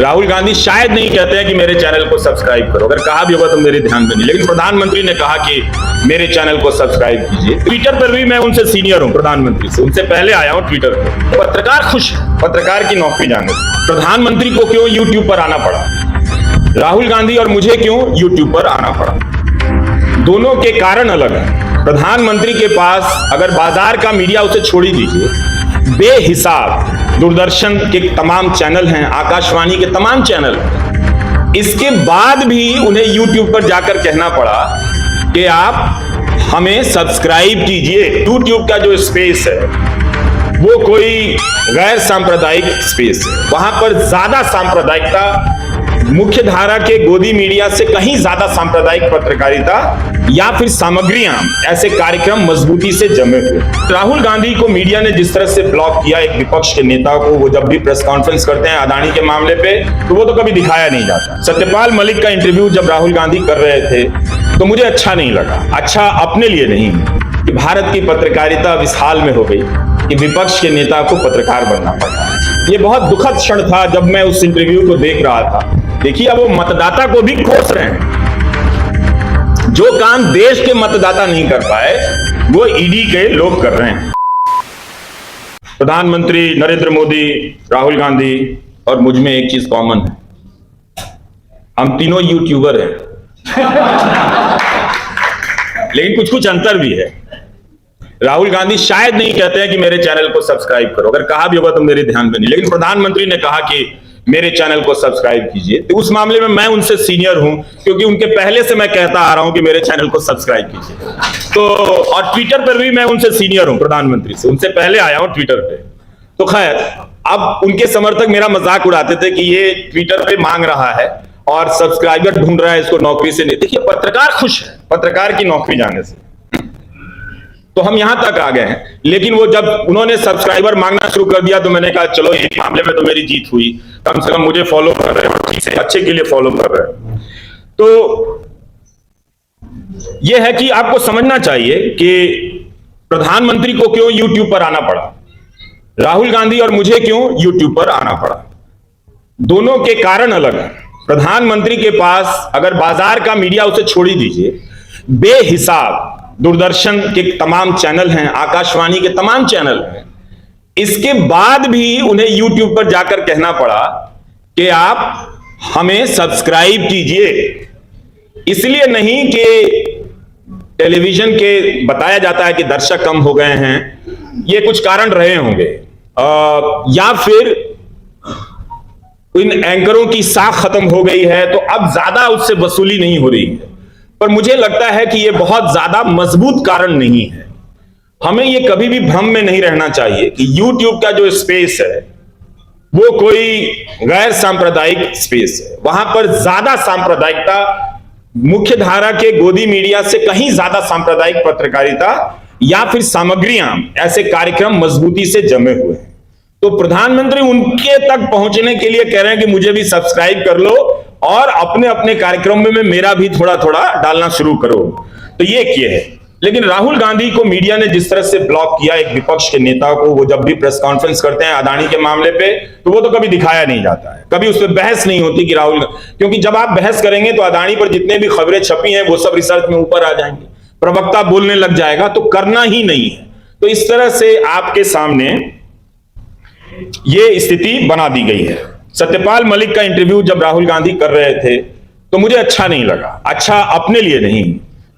राहुल गांधी शायद नहीं कहते हैं कि मेरे चैनल को सब्सक्राइब करो, अगर कहा भी होगा तो मेरे ध्यान में नहीं, लेकिन प्रधानमंत्री ने कहा कि मेरे चैनल को सब्सक्राइब कीजिए। ट्विटर पर भी मैं उनसे सीनियर हूं, प्रधानमंत्री से उनसे पहले आया हूं ट्विटर पर। पत्रकार खुश है पत्रकार की नौकरी जाने से। प्रधानमंत्री को क्यों यूट्यूब पर आना पड़ा, राहुल गांधी और मुझे क्यों यूट्यूब पर आना पड़ा, दोनों के कारण अलग है। प्रधानमंत्री के पास अगर बाजार का मीडिया उसे छोड़ ही दीजिए, बेहिसाब दूरदर्शन के तमाम चैनल हैं, आकाशवाणी के तमाम चैनल हैं, इसके बाद भी उन्हें यूट्यूब पर जाकर कहना पड़ा कि आप हमें सब्सक्राइब कीजिए। यूट्यूब का जो स्पेस है वो कोई गैर सांप्रदायिक स्पेस है, वहां पर ज्यादा सांप्रदायिकता, मुख्य धारा के गोदी मीडिया से कहीं ज्यादा सांप्रदायिक पत्रकारिता या फिर सामग्रियां, ऐसे कार्यक्रम मजबूती से जमे हुए। राहुल गांधी को मीडिया ने जिस तरह से ब्लॉक किया, एक विपक्ष के नेता को, वो जब भी प्रेस कॉन्फ्रेंस करते हैं अदानी के मामले पे तो वो तो कभी दिखाया नहीं जाता। सत्यपाल मलिक का इंटरव्यू जब राहुल गांधी कर रहे थे तो मुझे अच्छा नहीं लगा। अच्छा अपने लिए नहीं कि भारत की पत्रकारिता विशाल में हो गई कि विपक्ष के नेता को पत्रकार बनना पड़ा। ये बहुत दुखद क्षण था जब मैं उस इंटरव्यू को देख रहा था। देखिए अब वो मतदाता को भी कोस रहे हैं, जो काम देश के मतदाता नहीं कर पाए वो ईडी के लोग कर रहे हैं। प्रधानमंत्री नरेंद्र मोदी, राहुल गांधी और मुझ में एक चीज कॉमन है, हम तीनों यूट्यूबर हैं लेकिन कुछ कुछ अंतर भी है। राहुल गांधी शायद नहीं कहते हैं कि मेरे चैनल को सब्सक्राइब करो, अगर कहा भी होगा तो मेरे ध्यान में नहीं, लेकिन प्रधानमंत्री ने कहा कि मेरे चैनल को सब्सक्राइब कीजिए। तो उस मामले में मैं उनसे सीनियर हूं, क्योंकि उनके पहले से मैं कहता आ रहा हूं कि मेरे चैनल को सब्सक्राइब कीजिए। तो और ट्विटर पर भी मैं उनसे सीनियर हूं, प्रधानमंत्री से उनसे पहले आया हूं ट्विटर पे। तो खैर, अब उनके समर्थक मेरा मजाक उड़ाते थे कि ये ट्विटर पे मांग रहा है और सब्सक्राइबर ढूंढ रहा है, इसको नौकरी से नहीं। देखिए पत्रकार खुश है पत्रकार की नौकरी जाने से, तो हम यहां तक आ गए हैं। लेकिन वो जब उन्होंने सब्सक्राइबर मांगना शुरू कर दिया तो मैंने कहा चलो इस मामले में तो मेरी जीत हुई, कम से कम मुझे फॉलो कर रहे हैं, ठीक से अच्छे के लिए फॉलो कर रहे हैं। तो यह है कि आपको समझना चाहिए कि प्रधानमंत्री को क्यों यूट्यूब पर आना पड़ा, राहुल गांधी और मुझे क्यों यूट्यूब पर आना पड़ा, दोनों के कारण अलग है। प्रधानमंत्री के पास अगर बाजार का मीडिया उसे छोड़ ही दीजिए, बेहिसाब दूरदर्शन के तमाम चैनल हैं, आकाशवाणी के तमाम चैनल हैं, इसके बाद भी उन्हें यूट्यूब पर जाकर कहना पड़ा कि आप हमें सब्सक्राइब कीजिए। इसलिए नहीं कि टेलीविजन के बताया जाता है कि दर्शक कम हो गए हैं, ये कुछ कारण रहे होंगे, या फिर इन एंकरों की साख खत्म हो गई है तो अब ज्यादा उससे वसूली नहीं हो रही है, पर मुझे लगता है कि यह बहुत ज्यादा मजबूत कारण नहीं है। हमें यह कभी भी भ्रम में नहीं रहना चाहिए कि YouTube का जो स्पेस है वो कोई गैर सांप्रदायिक स्पेस है, वहां पर ज्यादा सांप्रदायिकता, मुख्य धारा के गोदी मीडिया से कहीं ज्यादा सांप्रदायिक पत्रकारिता या फिर सामग्रियां, ऐसे कार्यक्रम मजबूती से जमे हुए हैं। तो प्रधानमंत्री उनके तक पहुंचने के लिए कह रहे हैं कि मुझे भी सब्सक्राइब कर लो और अपने अपने कार्यक्रम में मेरा भी थोड़ा थोड़ा डालना शुरू करो, तो ये किए है। लेकिन राहुल गांधी को मीडिया ने जिस तरह से ब्लॉक किया, एक विपक्ष के नेता को, वो जब भी प्रेस कॉन्फ्रेंस करते हैं अदानी के मामले पे तो वो तो कभी दिखाया नहीं जाता है, कभी उस पर बहस नहीं होती कि राहुल, क्योंकि जब आप बहस करेंगे तो अदानी पर जितने भी खबरें छपी हैं वो सब रिसर्च में ऊपर आ जाएंगे, प्रवक्ता बोलने लग जाएगा, तो करना ही नहीं है। तो इस तरह से आपके सामने ये स्थिति बना दी गई है। सत्यपाल मलिक का इंटरव्यू जब राहुल गांधी कर रहे थे तो मुझे अच्छा नहीं लगा। अच्छा अपने लिए नहीं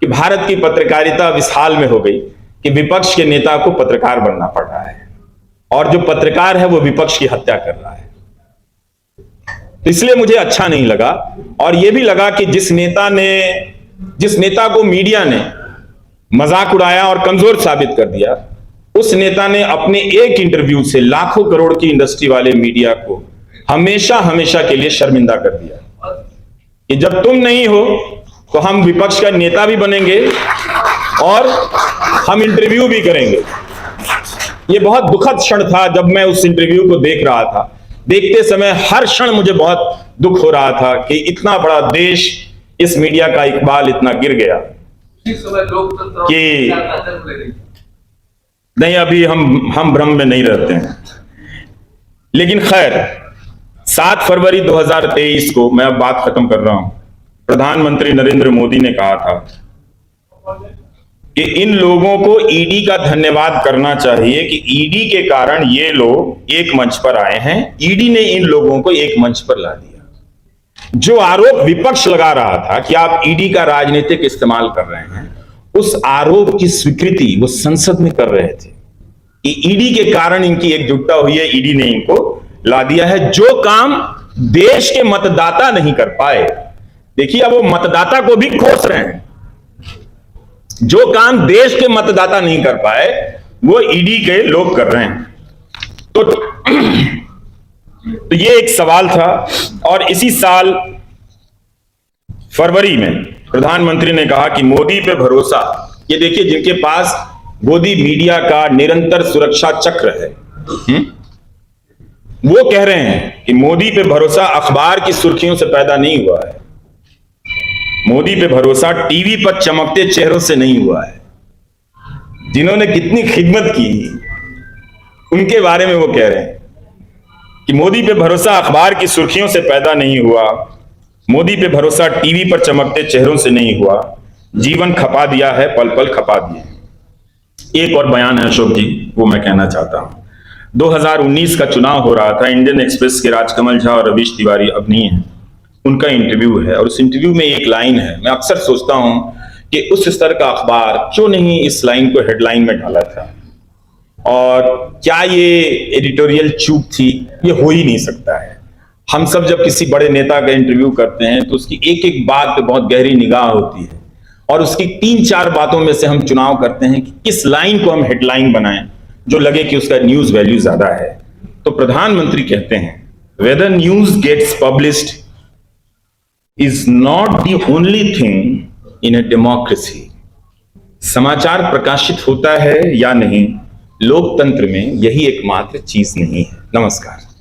कि भारत की पत्रकारिता विशाल में हो गई कि विपक्ष के नेता को पत्रकार बनना पड़ रहा है, और जो पत्रकार है वो विपक्ष की हत्या कर रहा है। तो इसलिए मुझे अच्छा नहीं लगा, और यह भी लगा कि जिस नेता को मीडिया ने मजाक उड़ाया और कमजोर साबित कर दिया, उस नेता ने अपने एक इंटरव्यू से लाखों करोड़ की इंडस्ट्री वाले मीडिया को हमेशा हमेशा के लिए शर्मिंदा कर दिया कि जब तुम नहीं हो तो हम विपक्ष का नेता भी बनेंगे और हम इंटरव्यू भी करेंगे। यह बहुत दुखद क्षण था जब मैं उस इंटरव्यू को देख रहा था। देखते समय हर क्षण मुझे बहुत दुख हो रहा था कि इतना बड़ा देश, इस मीडिया का इकबाल इतना गिर गया कि नहीं, अभी हम भ्रम में नहीं रहते हैं। लेकिन खैर, 7 फरवरी 2023 को, मैं अब बात खत्म कर रहा हूं, प्रधानमंत्री नरेंद्र मोदी ने कहा था कि इन लोगों को ईडी का धन्यवाद करना चाहिए कि ईडी के कारण ये लोग एक मंच पर आए हैं। ईडी ने इन लोगों को एक मंच पर ला दिया। जो आरोप विपक्ष लगा रहा था कि आप ईडी का राजनीतिक इस्तेमाल कर रहे हैं, उस आरोप की स्वीकृति वो संसद में कर रहे थे कि ईडी के कारण इनकी एकजुटता हुई है, ईडी ने इनको ला दिया है। जो काम देश के मतदाता नहीं कर पाए, देखिए अब वो मतदाता को भी कोस रहे हैं। जो काम देश के मतदाता नहीं कर पाए वो ईडी के लोग कर रहे हैं। तो ये एक सवाल था। और इसी साल फरवरी में प्रधानमंत्री ने कहा कि मोदी पे भरोसा, ये देखिए जिनके पास गोदी मीडिया का निरंतर सुरक्षा चक्र है, वो कह रहे हैं कि मोदी पे भरोसा अखबार की सुर्खियों से पैदा नहीं हुआ है, मोदी पे भरोसा टीवी पर चमकते चेहरों से नहीं हुआ है। जिन्होंने कितनी खिदमत की उनके बारे में वो कह रहे हैं कि मोदी पे भरोसा अखबार की सुर्खियों से पैदा नहीं हुआ, मोदी पे भरोसा टीवी पर चमकते चेहरों से नहीं हुआ, जीवन खपा दिया है, पल पल खपा दिए। एक और बयान है अशोक जी, वो मैं कहना चाहता हूं। 2019 का चुनाव हो रहा था, इंडियन एक्सप्रेस के राजकमल झा और रवीश तिवारी अब नहीं है, उनका इंटरव्यू है और उस इंटरव्यू में एक लाइन है। मैं अक्सर सोचता हूं कि उस स्तर का अखबार क्यों नहीं इस लाइन को हेडलाइन में डाला था, और क्या ये एडिटोरियल चूक थी? ये हो ही नहीं सकता है। हम सब जब किसी बड़े नेता का इंटरव्यू करते हैं तो उसकी एक एक बात पे बहुत गहरी निगाह होती है और उसकी 3-4 बातों में से हम चुनाव करते हैं कि किस लाइन को हम हेडलाइन बनाएं जो लगे कि उसका न्यूज वैल्यू ज्यादा है। तो प्रधानमंत्री कहते हैं, whether news gets published is not the only thing in a democracy। समाचार प्रकाशित होता है या नहीं, लोकतंत्र में यही एकमात्र चीज नहीं है। नमस्कार।